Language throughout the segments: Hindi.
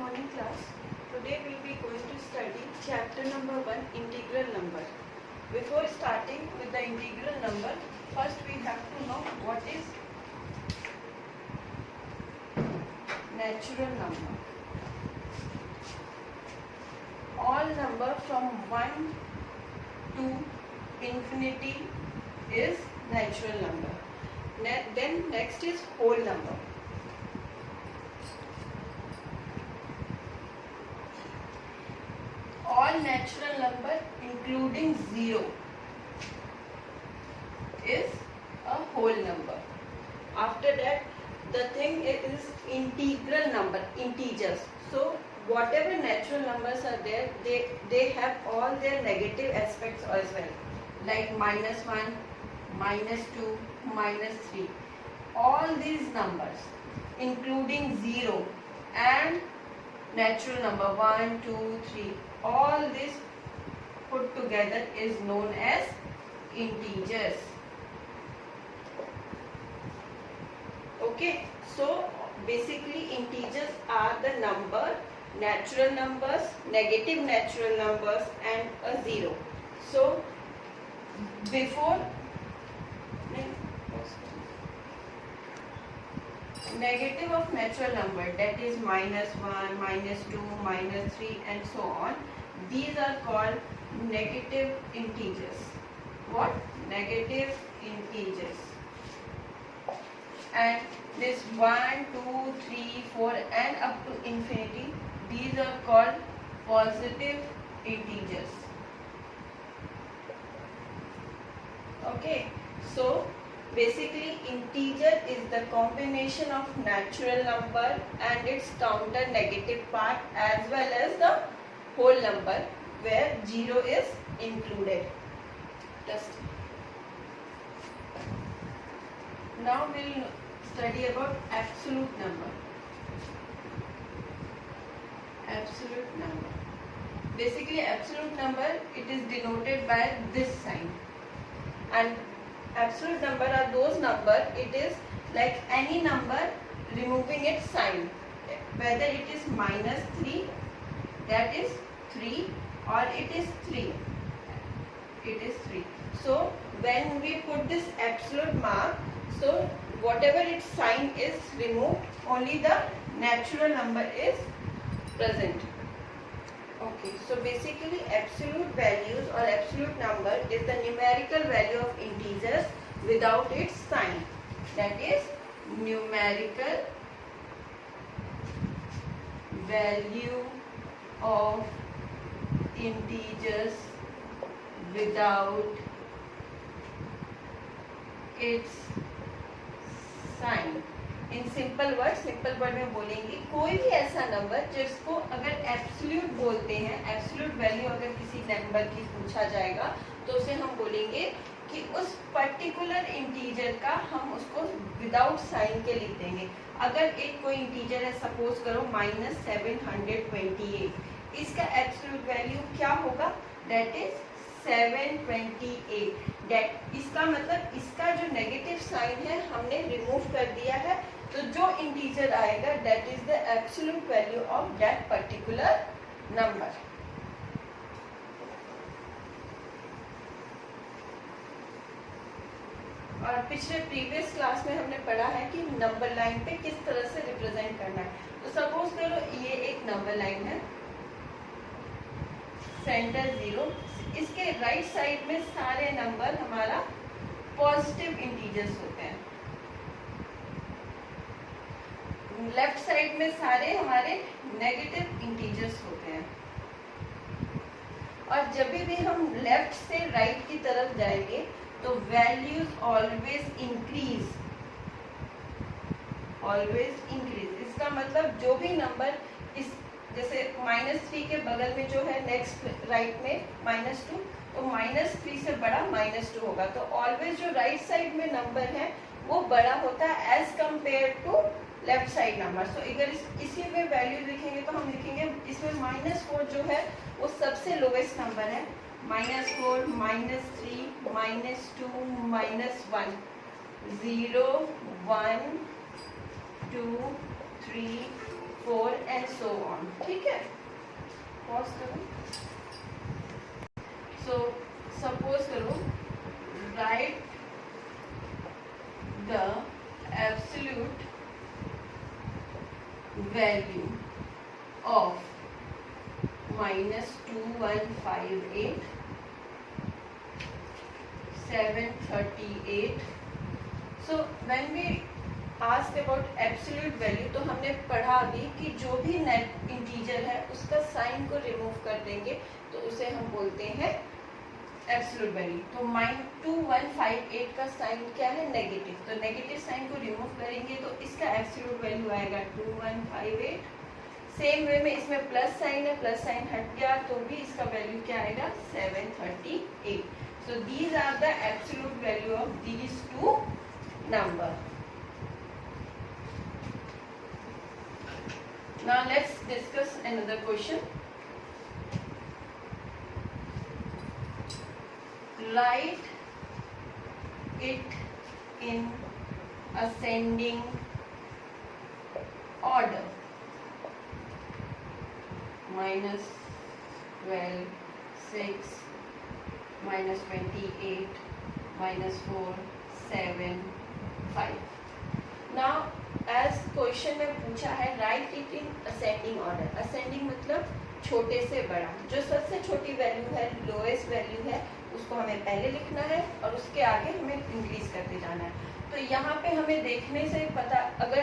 morning class. Today we will be going to study chapter number 1, integral number. Before starting with the integral number, first we have to know what is natural number. All number from 1 to infinity is natural number. Then next is whole number. All natural number including 0 is a whole number. After that, the thing is integral number, integers. So whatever natural numbers are there, they have all their negative aspects as well, like -1, -2, -3. All these numbers including 0 and natural number 1, 2, 3, all this put together is known as integers. Okay, so basically integers are the number, natural numbers, negative natural numbers and a 0. So before negative of natural number, that is -1, -2, -3 and so on, these are called negative integers. What? Negative integers. And this 1, 2, 3, 4 and up to infinity, these are called positive integers. Okay, so basically integer is the combination of natural number and its counter negative part, as well as the whole number where 0 is included. Just now we'll study about absolute number. Absolute number. Basically absolute number, it is denoted by this sign. And absolute number are those number, it is like any number removing its sign, whether it is -3, that is 3, or it is 3, it is 3. So when we put this absolute mark, so whatever its sign is removed, only the natural number is present. Okay, so basically absolute values or absolute number is the numerical value of integers without its sign. That is numerical value of integers without its sign. In simple word में बोलेंगे, कोई भी ऐसा नंबर जिसको अगर एब्सोल्यूट बोलते हैं, एब्सोल्यूट वैल्यू अगर किसी नंबर की पूछा जाएगा तो उसे हम बोलेंगे कि उस पर्टिकुलर इंटीजर का हम उसको विदाउट साइन के लिख देंगे. अगर एक कोई इंटीजर है, सपोज करो -728, इसका एब्सोल्यूट वैल्यू क्या होगा? That is 728. डेट इसका मतलब इसका जो नेगेटिव साइन है हमने रिमूव कर दिया है, तो जो इंटीजर आएगा that is the absolute value of that particular number. और पिछले प्रीवियस क्लास में हमने पढ़ा है कि नंबर लाइन पे किस तरह से रिप्रेजेंट करना है. तो सपोज करो ये एक नंबर लाइन है, सेंटर 0, इसके राइट साइड में सारे नंबर हमारा पॉजिटिव इंटीजर्स होते हैं, लेफ्ट साइड में सारे हमारे नेगेटिव इंटीजर्स होते हैं. और जब भी हम लेफ्ट से राइट की तरफ जाएंगे तो values always increase, always increase. इसका मतलब जो भी नंबर इस जैसे -3 के बगल में जो है नेक्स्ट राइट में -2, तो -3 से बड़ा -2 होगा. तो ऑलवेज जो राइट साइड में नंबर है वो बड़ा होता है as compare to left side number. So अगर इसी में वैल्यू लिखेंगे तो हम लिखेंगे इसमें -4 जो है वो सबसे लोवेस्ट नंबर है. -4, -3, -2, -1, 0, 1, 2, 3, 4 and so on. ठीक है, पॉज करो. So suppose करो, write the absolute value of -2158 738. So when we ask about absolute value, तो हमने पढ़ा अभी कि जो भी नेट इंटीजर है उसका साइन को रिमूव कर देंगे तो उसे हम बोलते हैं एब्सोल्यूट वैल्यू. तो -2158 का साइन क्या है? नेगेटिव. तो नेगेटिव साइन को रिमूव करेंगे तो इसका एब्सोल्यूट वैल्यू आएगा 2158. सेम वे में इसमें प्लस साइन है, प्लस साइन हट गया तो भी इसका वैल्यू क्या आएगा? 738. So these are the absolute value of these two number. Now let's discuss another question. Write it in ascending order. -12, 6, -28, -4, 7, 5. Now as question में पूछा है, right it in ascending order. Ascending मतलब छोटे से बड़ा. जो सबसे छोटी वैल्यू है, लोएस्ट वैल्यू है, उसको हमें पहले लिखना है और उसके आगे हमें इंक्रीज करते जाना है. तो यहाँ पे हमें देखने से पता अगर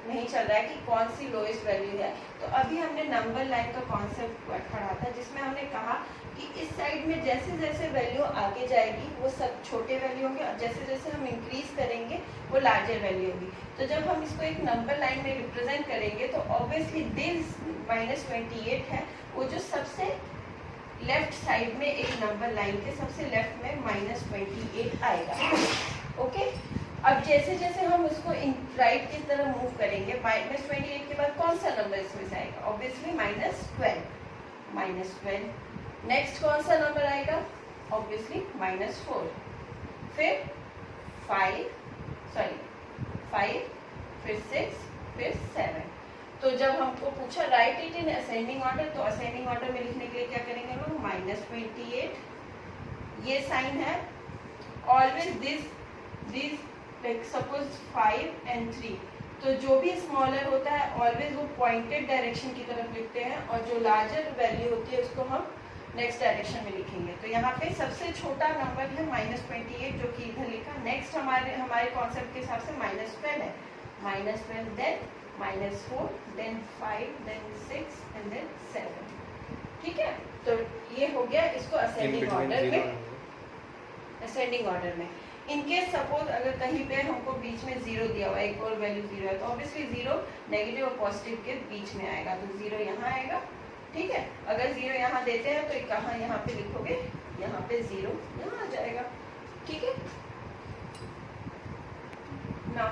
नहीं चल रहा है कि कौन सी लोएस्ट वैल्यू है, तो अभी हमने नंबर लाइन का कॉन्सेप्ट पढ़ा था जिसमें हमने कहा कि इस साइड में जैसे जैसे वैल्यू आगे जाएगी वो सब छोटे वैल्यू होंगे और जैसे जैसे हम इंक्रीज करेंगे वो लार्जर वैल्यू होगी. तो जब हम इसको एक नंबर लाइन में रिप्रेजेंट करेंगे तो ऑब्वियसली दिस -28 है, वो जो सबसे लेफ्ट साइड में एक नंबर लाइन के सबसे लेफ्ट में -28 आएगा. ओके. अब जैसे जैसे हम उसको राइट की तरफ मूव करेंगे, -28 के बाद कौन सा नंबर इसमें से आएगा? ऑब्वियसली -12. नेक्स्ट कौन सा नंबर आएगा? ऑब्वियसली -4. फिर 5, फिर 6, फिर 7. तो जब हमको पूछा right it in ascending order, तो असेंडिंग ऑर्डर में लिखने के लिए क्या करेंगे हम लोग? -28. ये साइन है. Always this like suppose 5 and 3. तो जो भी स्मॉलर होता है ऑलवेज वो पॉइंटेड डायरेक्शन की तरफ लिखते हैं और जो लार्जर वैल्यू होती है उसको हम नेक्स्ट डायरेक्शन में लिखेंगे. तो यहाँ पे सबसे छोटा नंबर है -28 जो कि इधर लिखा. नेक्स्ट हमारे कॉन्सेप्ट के हिसाब से -12 है. -12 then -4 then 5 then 6 and then 7. ठीक है. तो ये हो गया इसको असेंडिंग ऑर्डर में. असेंडिंग ऑर्डर में इनकेस सपोज अगर कहीं पे हमको बीच में 0 दिया हुआ है, एक और वैल्यू 0 है, तो ऑब्वियसली 0 नेगेटिव और पॉजिटिव के बीच में आएगा. तो 0 यहाँ आएगा. ठीक है. अगर 0 यहाँ देते हैं तो कहाँ यहाँ पे लिखोगे? यहाँ पे 0 यहाँ आ जाएगा. ठीक है. ना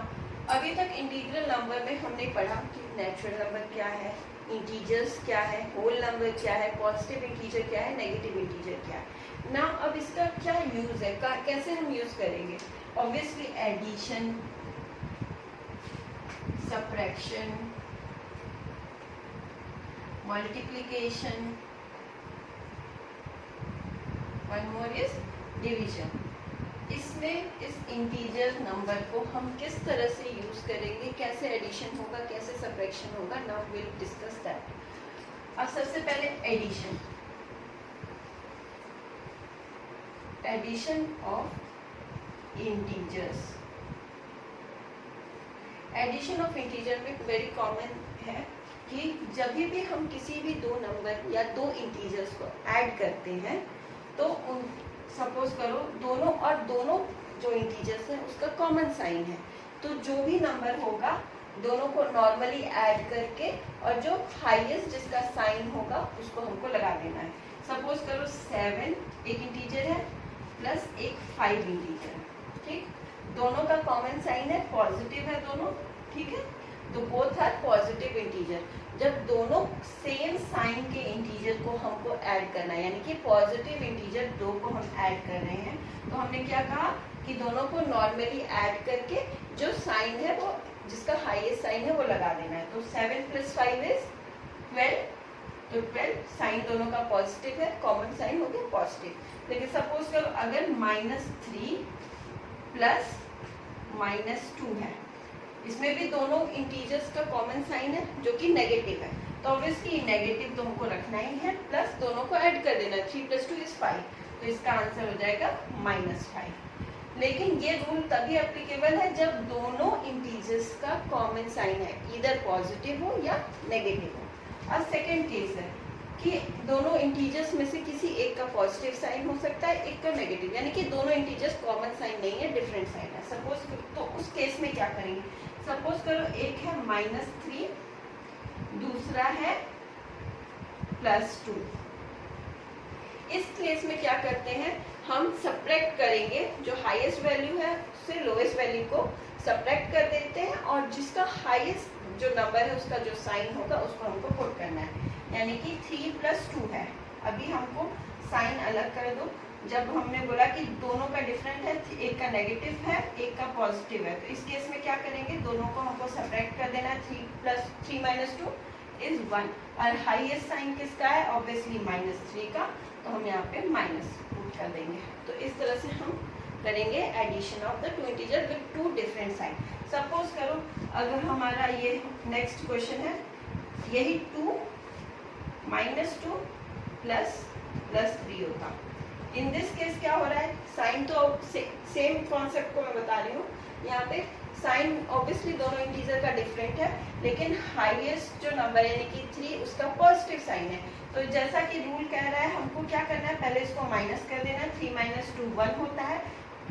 अभी तक इंटीग्रल नंबर में हमने पढ़ा कि नेचुरल नंबर क्या है, इंटीजर्स क्या है, होल नंबर क्या है, पॉजिटिव इंटीजर क्या है, नेगेटिव इंटीजर क्या है. ना अब इसका क्या यूज है, कैसे हम यूज करेंगे? Obviously addition, subtraction, multiplication, one more is division. इसमें इस इंटीजर नंबर को हम किस तरह से यूज करेंगे, कैसे एडिशन होगा, कैसे सब्ट्रैक्शन होगा, नाउ विल डिस्कस दैट. अब सबसे पहले addition. Addition of integers. Addition of integer में वेरी कॉमन है कि जब भी हम किसी भी दो नंबर या दो इंटीजर्स को ऐड करते हैं तो उन सपोज करो दोनों जो इंटीजर्स हैं उसका कॉमन साइन है, तो जो भी नंबर होगा दोनों को नॉर्मली ऐड करके और जो हाईएस्ट जिसका साइन होगा उसको हमको लगा देना है. सपोज करो 7 एक इंटीजर है प्लस एक 5 इंटीजर है. ठीक. दोनों का कॉमन साइन है, पॉजिटिव है दोनों. ठीक है. तो बोथ आर पॉजिटिव इंटीजर. जब दोनों सेम साइन के इंटीजर को हमको ऐड करना है, यानी कि पॉजिटिव इंटीजर 2 को हम ऐड कर रहे हैं, तो हमने क्या कहा कि दोनों को नॉर्मली ऐड करके जो साइन है वो जिसका हाईएस्ट साइन है वो लगा देना है। तो 7 + 5 इज 12, तो 12 साइन दोनों का पॉजिटिव है, कॉमन साइन हो गया पॉजिटिव। लेकिन सपोज करो अगर -3 प्लस -2 है, इसमें भी दोनों इंटीजर्स का कॉमन साइन है जो कि नेगेटिव है, तो ऑब्वियसली नेगेटिव तुमको रखना ही है, प्लस दोनों को ऐड कर देना। 3 + 2 = 5, तो इसका आंसर हो जाएगा -5। लेकिन ये रूल तभी एप्लीकेबल है जब दोनों इंटीजर्स का कॉमन साइन है, इधर पॉजिटिव हो या नेगेटिव हो। अब सेकेंड केस है कि दोनों इंटीजर्स में से किसी एक का पॉजिटिव साइन हो सकता है, एक का नेगेटिव, यानी कि दोनों इंटीजर्स कॉमन साइन नहीं है, डिफरेंट साइन है। सपोज तो उस केस में क्या करेंगे, सपोज करो एक है -3, दूसरा है +2। इस केस में क्या करते हैं, हम सब्ट्रैक्ट करेंगे, जो हाईएस्ट वैल्यू है उससे लोएस्ट वैल्यू को सब्ट्रैक्ट कर देते हैं, और जिसका हाईएस्ट जो नंबर है उसका जो साइन होगा उसको हमको पुट करना है। यानी कि 3 + 2 है, अभी हमको साइन अलग कर दो। जब हमने बोला कि दोनों का डिफरेंट है, एक का नेगेटिव है एक का पॉजिटिव है, तो इस केस में क्या करेंगे, दोनों को हमको सब्ट्रैक्ट कर देना है। 3 - 2 = 1, और हाईएस्ट साइन किसका है, ऑब्वियसली -3 का, तो हम यहाँ पे माइनस पुट कर देंगे। तो इस तरह से हम करेंगे addition of the two integer with two different sign. Suppose करो अगर हमारा ये नेक्स्ट क्वेश्चन है, यही 2 - 2 + 3 होता। इन दिस केस क्या हो रहा है, साइन तो सेम कॉन्सेप्ट को मैं बता रही हूँ, यहाँ पे साइन ऑब्वियसली दोनों इंटीजर का डिफरेंट है, लेकिन हाईएस्ट जो नंबर यानी कि 3 उसका पॉजिटिव साइन है। तो जैसा कि रूल कह रहा है हमको क्या करना है, पहले इसको माइनस कर देना है। 3 - 2 1 होता है,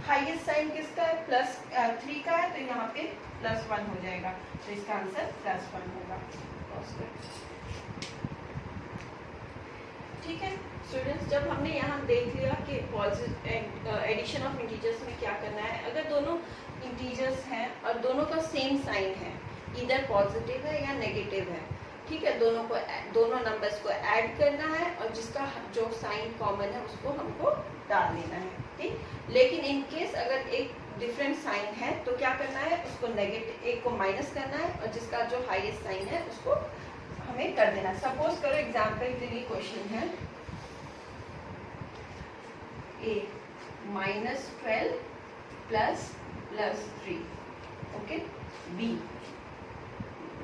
हाईएस्ट साइन किसका है, +3 का है, तो यहाँ पे +1 हो जाएगा, तो इसका आंसर +1 होगा। ठीक है स्टूडेंट्स, जब हमने यहाँ देख लिया कि एडिशन ऑफ इंटीजर्स में क्या करना है, अगर दोनों इंटीजर्स हैं और दोनों का सेम साइन है, इधर पॉजिटिव है या नेगेटिव है, ठीक है, दोनों नंबर्स को ऐड करना है और जिसका जो साइन कॉमन है उसको हमको डाल देना है, ठीक। लेकिन इन केस अगर एक डिफरेंट साइन है तो क्या करना है, उसको नेगेटिव एक को माइनस करना है और जिसका जो हाईएस्ट साइन है उसको हमें कर देना। सपोज करो एग्जाम्पल के लिए क्वेश्चन है A -12 + 3, ओके, B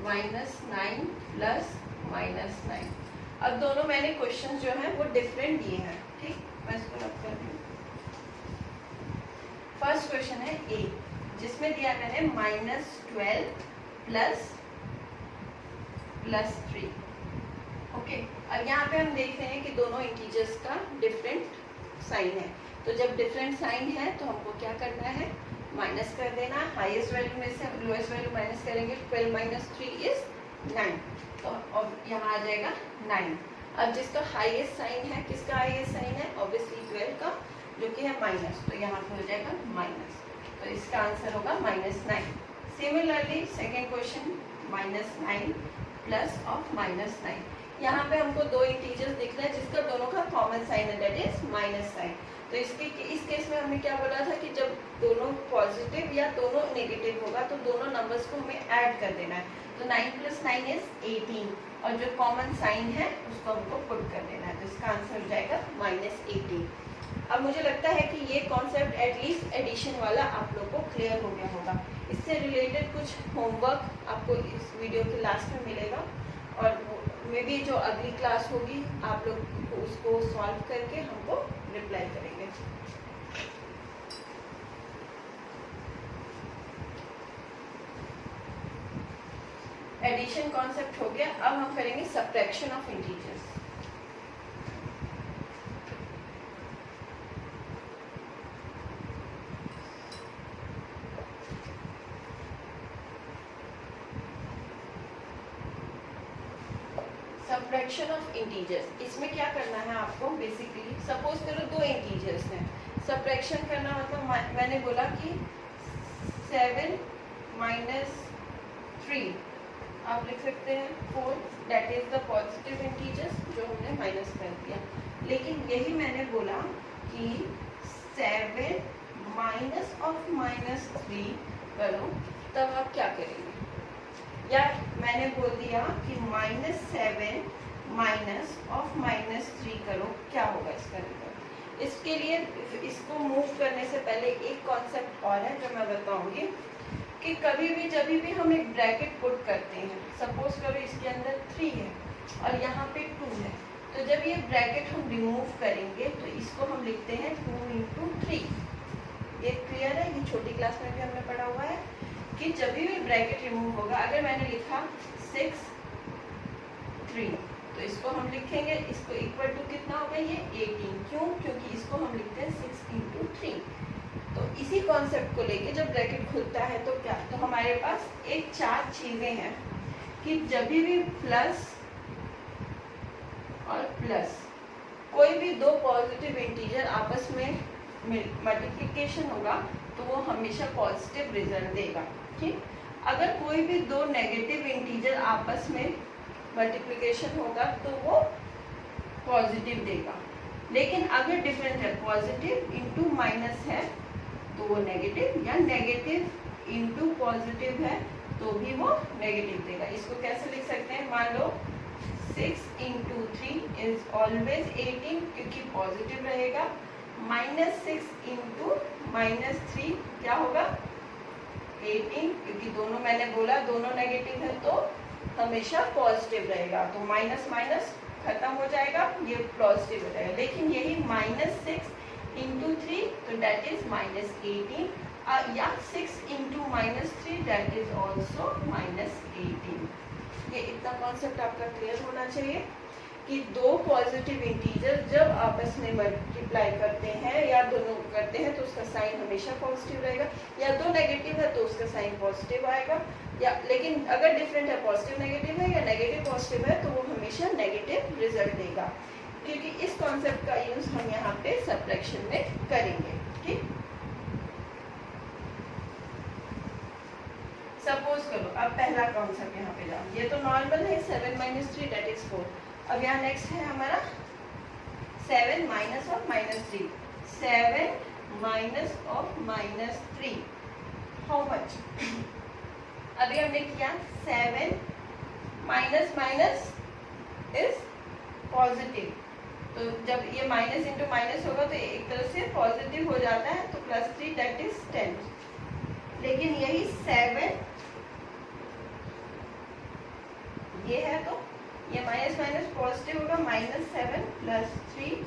-9 + -9। अब दोनों मैंने क्वेश्चन जो हैं वो डिफरेंट दिए हैं, ठीक, मैं इसको रख कर दूँ। फर्स्ट क्वेश्चन है A, जिसमें दिया मैंने -12 + 3, ओके। अब यहाँ पे हम देख रहे हैं कि दोनों इंटीजर्स का डिफरेंट साइन है, तो जब डिफरेंट साइन है तो हमको क्या करना है, माइनस कर देना। हाईएस्ट वैल्यू में से लोएस्ट वैल्यू माइनस करेंगे, 12 - 3 = 9, तो अब यहाँ आ जाएगा 9। अब जिसका हाईएस्ट साइन है, किसका हाईएस्ट साइन है, ऑब्वियसली 12 का, जो कि है माइनस, तो यहाँ पे हो जाएगा माइनस, तो इसका आंसर होगा -9। सिमिलरली सेकेंड क्वेश्चन -9 + -9, यहाँ पे हमको दो इंटीजर्स दिख रहे हैं जिसका दोनों का कॉमन साइन है, दैट इज माइनस साइन। तो इस केस में हमने क्या बोला था कि जब दोनों पॉजिटिव या दोनों नेगेटिव होगा तो दोनों नंबर्स को हमें ऐड कर देना है, तो 9 + 9 = 18, और जो कॉमन साइन है उसको हमको पुट कर देना है, तो इसका आंसर हो जाएगा -18। अब मुझे लगता है कि ये कॉन्सेप्ट एटलीस्ट एडिशन वाला आप लोग को क्लियर हो गया होगा। इससे रिलेटेड कुछ होमवर्क आपको इस वीडियो के लास्ट में मिलेगा, और मे बी जो अगली क्लास होगी आप लोग उसको सॉल्व करके हमको रिप्लाई करेंगे। एडिशन कॉन्सेप्ट हो गया, अब हम करेंगे subtraction of integers. Subtraction of integers, इसमें क्या करना है आपको, बेसिकली सपोज करो दो इंटीजर्स हैं, सब्ट्रैक्शन करना मतलब मैंने बोला कि 7 - 3 आप लिख सकते हैं 4, that is the positive integers जो हमने माइनस कर दिया। लेकिन यही मैंने बोला कि 7 - (-3) करो, तब आप क्या करेंगे, या मैंने बोल दिया कि -7 माइनस ऑफ -3 करो, क्या होगा इसका रिजल्ट। इसके लिए इसको मूव करने से पहले एक कॉन्सेप्ट और है जो मैं बताऊंगी कि कभी भी जब भी हम एक ब्रैकेट पुट करते हैं, सपोज करो इसके अंदर 3 है और यहाँ पे 2 है, तो जब ये ब्रैकेट हम रिमूव करेंगे तो इसको हम लिखते हैं 2 इंटू 3। ये क्लियर है, ये छोटी क्लास में भी हमने पढ़ा हुआ है कि जब भी ब्रैकेट रिमूव होगा, अगर मैंने लिखा 6 3 तो इसको हम लिखेंगे, इसको इक्वल टू कितना होगा ये 18। क्यों? क्योंकि इसको हम लिखते हैं 6 इंटू 3। तो इसी कॉन्सेप्ट को लेके जब ब्रैकेट खुलता है तो क्या, तो हमारे पास एक 4 चीजें हैं कि जब भी प्लस और प्लस कोई भी दो पॉजिटिव इंटीजर आपस में मल्टीप्लिकेशन होगा तो वो हमेशा पॉजिटिव रिजल्ट देगा। ठीक, अगर कोई भी दो नेगेटिव इंटीजर आपस में मल्टीप्लिकेशन होगा तो वो पॉजिटिव देगा। लेकिन अगर डिफरेंस है, पॉजिटिव इंटू माइनस है तो वो नेगेटिव, या नेगेटिव इंटू पॉजिटिव है तो भी वो नेगेटिव देगा। इसको कैसे लिख सकते हैं, मान लो 6 इंटू 3 इज ऑलवेज 18 क्योंकि पॉजिटिव रहेगा, -6 इंटू -3 क्या होगा 18 क्योंकि दोनों मैंने बोला दोनों नेगेटिव है तो हमेशा पॉजिटिव रहेगा। तो माइनस माइनस खत्म हो जाएगा, ये पॉजिटिव हो जाएगा। लेकिन यही -6 इंटू 3 तो डेट इज -18, या 6 इंटू -3 डेट इज ऑल्सो -18। ये इतना कॉन्सेप्ट आपका क्लियर होना चाहिए कि दो पॉजिटिव इंटीजर जब आपस में मल्टीप्लाई करते हैं या दोनों करते हैं तो उसका साइन हमेशा पॉजिटिव रहेगा, या दो नेगेटिव है तो उसका साइन पॉजिटिव आएगा, या लेकिन अगर डिफरेंट है, पॉजिटिव नेगेटिव है या नेगेटिव पॉजिटिव है तो वो हमेशा नेगेटिव रिजल्ट देगा। क्योंकि इस कॉन्सेप्ट का यूज हम यहाँ पे सब्ट्रैक्शन में करेंगे। ठीक, सपोज करो अब पहला कॉन्सेप्ट यहाँ पे जाओ, ये तो नॉर्मल है 7 - 3 डेट इज 4। अब यहाँ नेक्स्ट है हमारा 7 minus of -3, 7 minus of -3 how much. अभी हमने किया 7 माइनस माइनस इज पॉजिटिव, तो जब ये माइनस इंटू माइनस होगा तो एक तरह से पॉजिटिव हो जाता है, तो +3 डेट इज 10। लेकिन यही 7 ये है तो ये माइनस माइनस पॉजिटिव होगा, -7 + 3।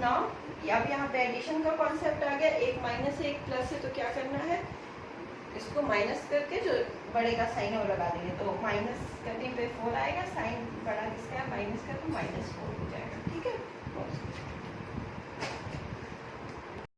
नाउ अब यहाँ पे एडिशन का कॉन्सेप्ट आ गया, एक माइनस है एक प्लस है तो क्या करना है, इसको माइनस करके जो बड़े का साइन और लगा देंगे, तो माइनस करने पे 4 आएगा, साइन बड़ा किसका है माइनस का, तो -4 हो जाएगा।